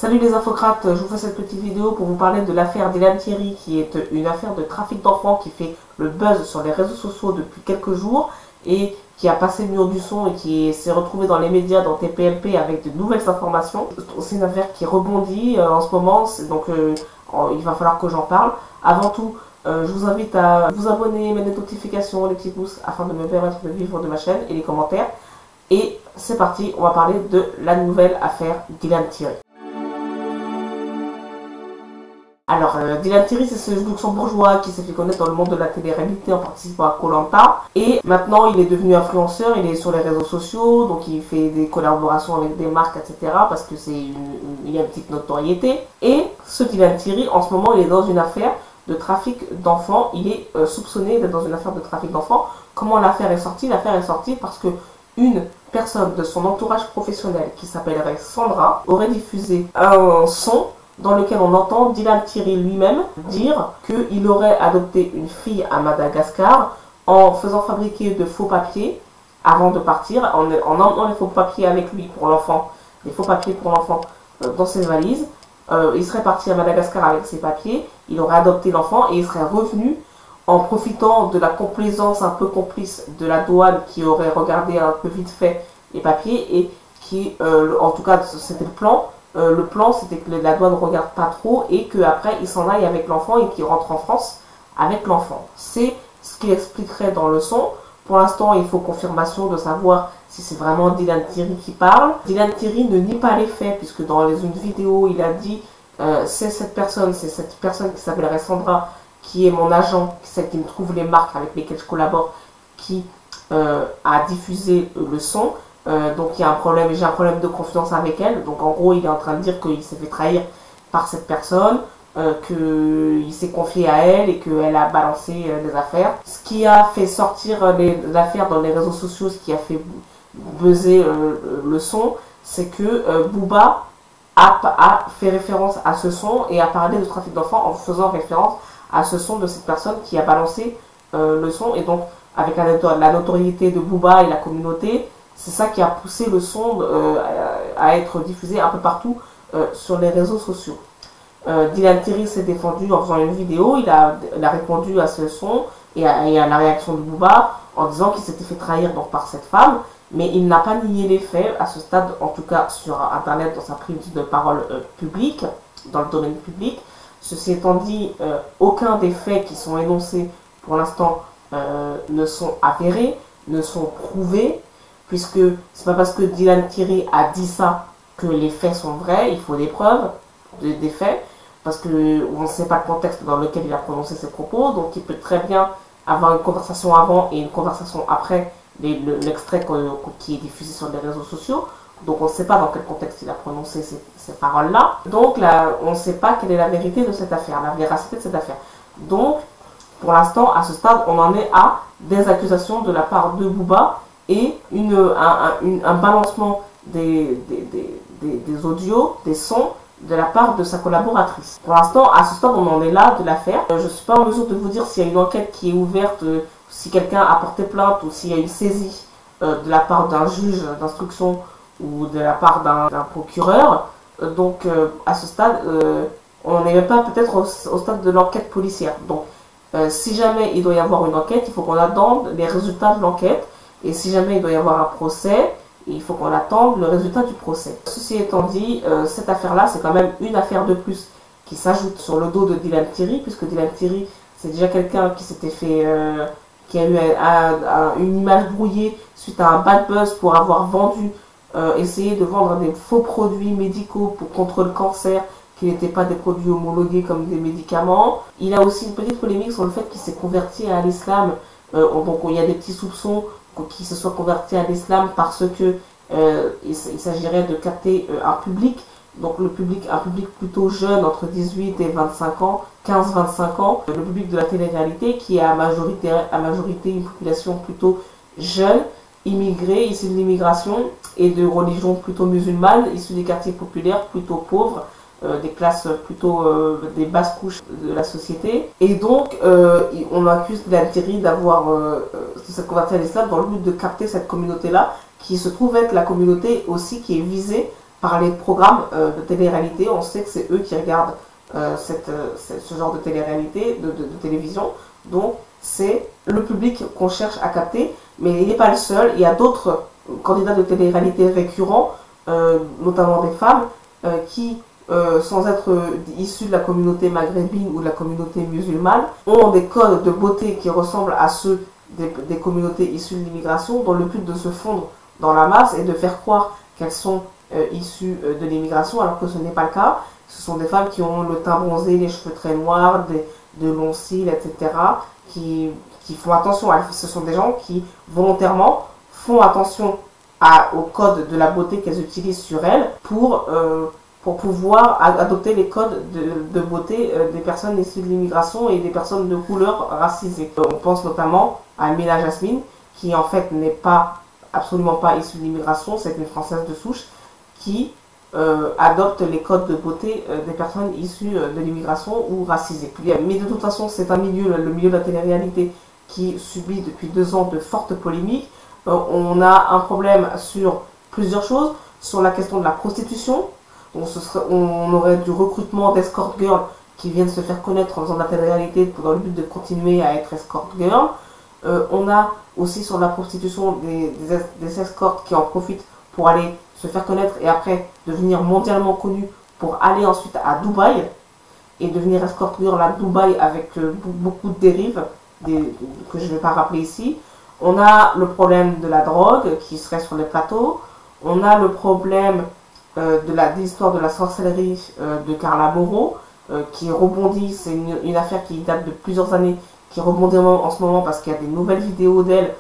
Salut les infocrates, je vous fais cette petite vidéo pour vous parler de l'affaire Dylan Thierry, qui est une affaire de trafic d'enfants qui fait le buzz sur les réseaux sociaux depuis quelques jours et qui a passé le mur du son et qui s'est retrouvé dans les médias, dans TPLP, avec de nouvelles informations. C'est une affaire qui rebondit en ce moment, donc il va falloir que j'en parle. Avant tout, je vous invite à vous abonner, mettre des notifications, les petits pouces, afin de me permettre de vivre de ma chaîne et les commentaires. Et c'est parti, on va parler de la nouvelle affaire Dylan Thierry. Alors, Dylan Thierry, c'est ce luxembourgeois qui s'est fait connaître dans le monde de la télé-réalité en participant à Koh Lanta. Et maintenant, il est devenu influenceur, il est sur les réseaux sociaux, donc il fait des collaborations avec des marques, etc. Parce que il a une petite notoriété. Et ce Dylan Thierry, en ce moment, il est dans une affaire de trafic d'enfants. Il est soupçonné d'être dans une affaire de trafic d'enfants. Comment l'affaire est sortie? L'affaire est sortie parce que une personne de son entourage professionnel, qui s'appellerait Sandra, aurait diffusé un son dans lequel on entend Dylan Thierry lui-même dire qu'il aurait adopté une fille à Madagascar en faisant fabriquer de faux papiers avant de partir, en emmenant les faux papiers avec lui pour l'enfant, les faux papiers pour l'enfant dans ses valises. Il serait parti à Madagascar avec ses papiers, il aurait adopté l'enfant et il serait revenu en profitant de la complaisance un peu complice de la douane qui aurait regardé un peu vite fait les papiers et qui, en tout cas c'était le plan. Le plan, c'était que la douane ne regarde pas trop et qu'après, il s'en aille avec l'enfant et qu'il rentre en France avec l'enfant. C'est ce qui expliquerait dans le son. Pour l'instant, il faut confirmation de savoir si c'est vraiment Dylan Thierry qui parle. Dylan Thierry ne nie pas les faits, puisque dans une vidéo, il a dit c'est cette personne qui s'appellerait Sandra, qui est mon agent, celle qui me trouve les marques avec lesquelles je collabore, qui a diffusé le son. Donc il y a un problème, j'ai un problème de confiance avec elle. Donc en gros il est en train de dire qu'il s'est fait trahir par cette personne, qu'il s'est confié à elle et qu'elle a balancé des affaires. Ce qui a fait sortir l'affaire dans les réseaux sociaux, ce qui a fait buzzer le son, c'est que Booba a fait référence à ce son et a parlé de trafic d'enfants en faisant référence à ce son de cette personne qui a balancé le son. Et donc avec la notoriété de Booba et la communauté, c'est ça qui a poussé le son à être diffusé un peu partout sur les réseaux sociaux. Dylan Thierry s'est défendu en faisant une vidéo, il a répondu à ce son et à la réaction de Booba en disant qu'il s'était fait trahir donc par cette femme, mais il n'a pas nié les faits à ce stade, en tout cas sur internet, dans sa prise de parole publique, dans le domaine public. Ceci étant dit, aucun des faits qui sont énoncés pour l'instant ne sont avérés, ne sont prouvés, puisque c'est pas parce que Dylan Thierry a dit ça que les faits sont vrais, il faut des preuves des faits, parce qu'on ne sait pas le contexte dans lequel il a prononcé ses propos, donc il peut très bien avoir une conversation avant et une conversation après l'extrait qui est diffusé sur les réseaux sociaux, donc on ne sait pas dans quel contexte il a prononcé ces paroles-là, donc là, on ne sait pas quelle est la vérité de cette affaire, la véracité de cette affaire. Donc, pour l'instant, à ce stade, on en est à des accusations de la part de Booba, et un balancement des audios, des sons de la part de sa collaboratrice. Pour l'instant, à ce stade, on en est là de l'affaire. Je ne suis pas en mesure de vous dire s'il y a une enquête qui est ouverte, si quelqu'un a porté plainte ou s'il y a une saisie de la part d'un juge d'instruction ou de la part d'un procureur. Donc, à ce stade, on n'est même pas peut-être au stade de l'enquête policière. Donc, si jamais il doit y avoir une enquête, il faut qu'on attende les résultats de l'enquête. Et si jamais il doit y avoir un procès, il faut qu'on attende le résultat du procès. Ceci étant dit, cette affaire-là, c'est quand même une affaire de plus qui s'ajoute sur le dos de Dylan Thierry, puisque Dylan Thierry, c'est déjà quelqu'un qui s'était fait, qui a eu une image brouillée suite à un bad buzz pour avoir vendu, essayé de vendre des faux produits médicaux contre le cancer, qui n'étaient pas des produits homologués comme des médicaments. Il a aussi une petite polémique sur le fait qu'il s'est converti à l'islam, donc il y a des petits soupçons qui se soit converti à l'islam parce que il s'agirait de capter un public, donc un public plutôt jeune, entre 18 et 25 ans, 15-25 ans, le public de la télé-réalité qui est à majorité une population plutôt jeune, immigrée, issue de l'immigration et de religion plutôt musulmane, issue des quartiers populaires plutôt pauvres, des classes plutôt des basses couches de la société. Et donc on accuse Dylan Thierry d'avoir s'est converti à l'islam dans le but de capter cette communauté là, qui se trouve être la communauté aussi qui est visée par les programmes de télé-réalité. On sait que c'est eux qui regardent ce genre de télé-réalité, de télévision. Donc c'est le public qu'on cherche à capter, mais il n'est pas le seul. Il y a d'autres candidats de télé-réalité récurrents, notamment des femmes, qui, sans être issus de la communauté maghrébine ou de la communauté musulmane, ont des codes de beauté qui ressemblent à ceux des communautés issues de l'immigration, dans le but de se fondre dans la masse et de faire croire qu'elles sont issues de l'immigration, alors que ce n'est pas le cas. Ce sont des femmes qui ont le teint bronzé, les cheveux très noirs, de longs cils, etc., qui font attention. Ce sont des gens qui, volontairement, font attention au code de la beauté qu'elles utilisent sur elles pour pouvoir adopter les codes de beauté des personnes issues de l'immigration et des personnes de couleur racisées. On pense notamment à Mila Jasmine, qui en fait n'est absolument pas issue de l'immigration, c'est une Française de souche, qui adopte les codes de beauté des personnes issues de l'immigration ou racisées. Mais de toute façon, c'est un milieu, le milieu de la télé-réalité, qui subit depuis 2 ans de fortes polémiques. On a un problème sur plusieurs choses, sur la question de la prostitution. Donc on aurait du recrutement d'escort girls qui viennent se faire connaître en faisant de la télé-réalité dans le but de continuer à être escort girl. On a aussi sur la prostitution des escorts qui en profitent pour aller se faire connaître et après devenir mondialement connus pour aller ensuite à Dubaï et devenir escort girl à Dubaï avec beaucoup de dérives que je ne vais pas rappeler ici. On a le problème de la drogue qui serait sur les plateaux. On a le problème de l'histoire de la sorcellerie de Carla Moreau qui rebondit. C'est une affaire qui date de plusieurs années, qui rebondit en ce moment parce qu'il y a des nouvelles vidéos d'elle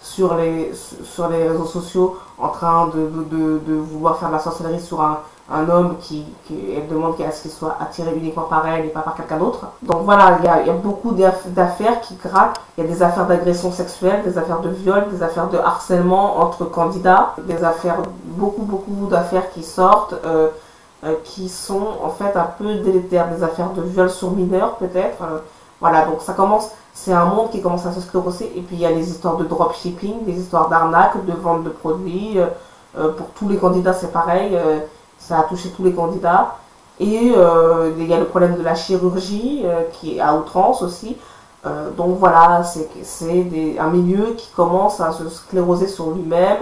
sur les réseaux sociaux en train de vouloir faire de la sorcellerie sur un homme elle demande à ce qu'il soit attiré uniquement par elle et pas par quelqu'un d'autre. Donc voilà, il y a beaucoup d'affaires qui grattent. Il y a des affaires d'agression sexuelle, des affaires de viol, des affaires de harcèlement entre candidats, des affaires, beaucoup d'affaires qui sortent, qui sont en fait un peu délétères, des affaires de viol sur mineurs peut-être. Voilà, donc ça commence, c'est un monde qui commence à se scléroser. Et puis il y a les histoires de dropshipping, des histoires d'arnaque, de vente de produits. Pour tous les candidats, c'est pareil. Ça a touché tous les candidats. Et il y a le problème de la chirurgie qui est à outrance aussi. Donc voilà, c'est un milieu qui commence à se scléroser sur lui-même,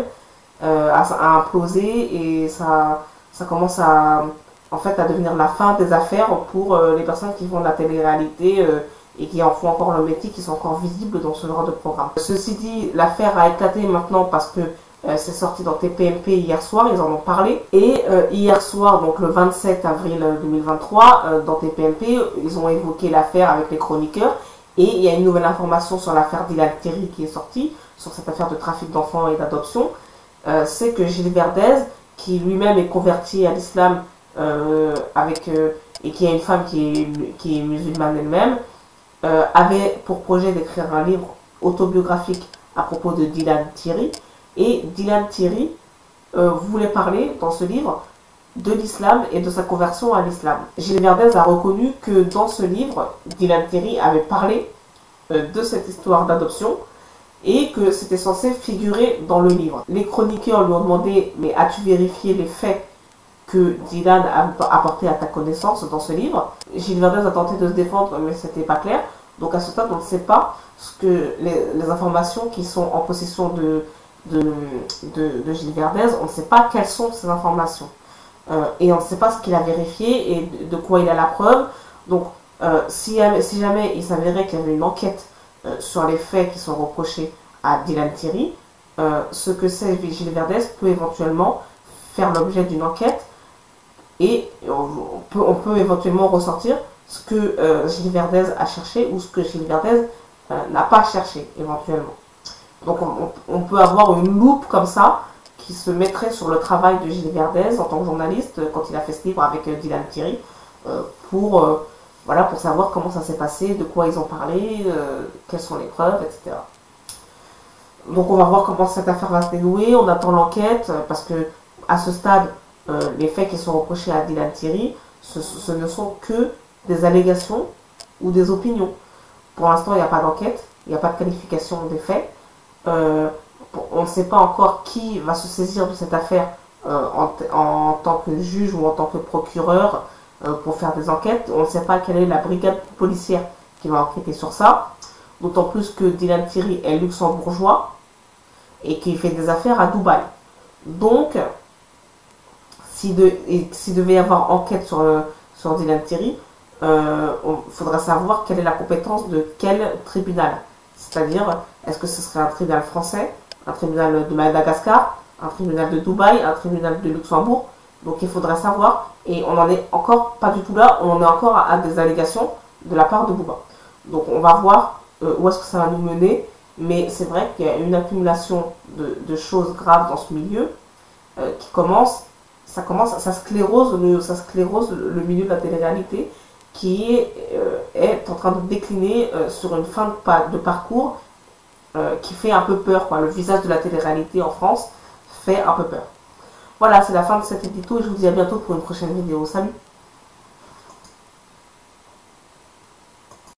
à imploser, et ça commence en fait à devenir la fin des affaires pour les personnes qui font de la télé-réalité et qui en font encore le métier, qui sont encore visibles dans ce genre de programme. Ceci dit, l'affaire a éclaté maintenant parce que c'est sorti dans TPMP hier soir, ils en ont parlé. Et hier soir, donc le 27 avril 2023, dans TPMP, ils ont évoqué l'affaire avec les chroniqueurs. Et il y a une nouvelle information sur l'affaire Dylan Terry qui est sortie, sur cette affaire de trafic d'enfants et d'adoption. C'est que Gilles Verdez, qui lui-même est converti à l'islam et qui est une femme qui est musulmane elle-même, avait pour projet d'écrire un livre autobiographique à propos de Dylan Terry. Et Dylan Terry voulait parler dans ce livre de l'islam et de sa conversion à l'islam. Gilles Verdez a reconnu que dans ce livre, Dylan Terry avait parlé de cette histoire d'adoption et que c'était censé figurer dans le livre. Les chroniqueurs lui ont demandé « Mais as-tu vérifié les faits que Dylan a apportés à ta connaissance dans ce livre ?» Gilles Verdez a tenté de se défendre, mais c'était pas clair. Donc à ce stade, on ne sait pas les informations qui sont en possession de Gilles Verdez, on ne sait pas quelles sont ces informations. Et on ne sait pas ce qu'il a vérifié et de quoi il a la preuve. Donc, si jamais il s'avérait qu'il y avait une enquête sur les faits qui sont reprochés à Dylan Terry, ce que c'est Gilles Verdez peut éventuellement faire l'objet d'une enquête et on peut éventuellement ressortir ce que Gilles Verdez a cherché ou ce que Gilles Verdez n'a pas cherché éventuellement. Donc on peut avoir une loupe comme ça qui se mettrait sur le travail de Gilles Verdez en tant que journaliste quand il a fait ce livre avec Dylan Terry pour savoir comment ça s'est passé, de quoi ils ont parlé, quelles sont les preuves, etc. Donc on va voir comment cette affaire va se dénouer, on attend l'enquête parce que à ce stade, les faits qui sont reprochés à Dylan Terry, ce ne sont que des allégations ou des opinions. Pour l'instant, il n'y a pas d'enquête, il n'y a pas de qualification des faits. On ne sait pas encore qui va se saisir de cette affaire en tant que juge ou en tant que procureur pour faire des enquêtes. On ne sait pas quelle est la brigade policière qui va enquêter sur ça. D'autant plus que Dylan Thierry est luxembourgeois et qu'il fait des affaires à Dubaï. Donc, s'il devait y avoir enquête sur Dylan Thierry, il faudra savoir quelle est la compétence de quel tribunal. C'est-à-dire, est-ce que ce serait un tribunal français, un tribunal de Madagascar, un tribunal de Dubaï, un tribunal de Luxembourg. Donc il faudrait savoir, et on n'en est encore pas du tout là, on en est encore à des allégations de la part de Bouba. Donc on va voir où est-ce que ça va nous mener, mais c'est vrai qu'il y a une accumulation de choses graves dans ce milieu qui ça sclérose le milieu de la télé-réalité qui est en train de décliner sur une fin de parcours qui fait un peu peur, quoi. Le visage de la télé-réalité en France fait un peu peur. Voilà, c'est la fin de cet édito et je vous dis à bientôt pour une prochaine vidéo. Salut!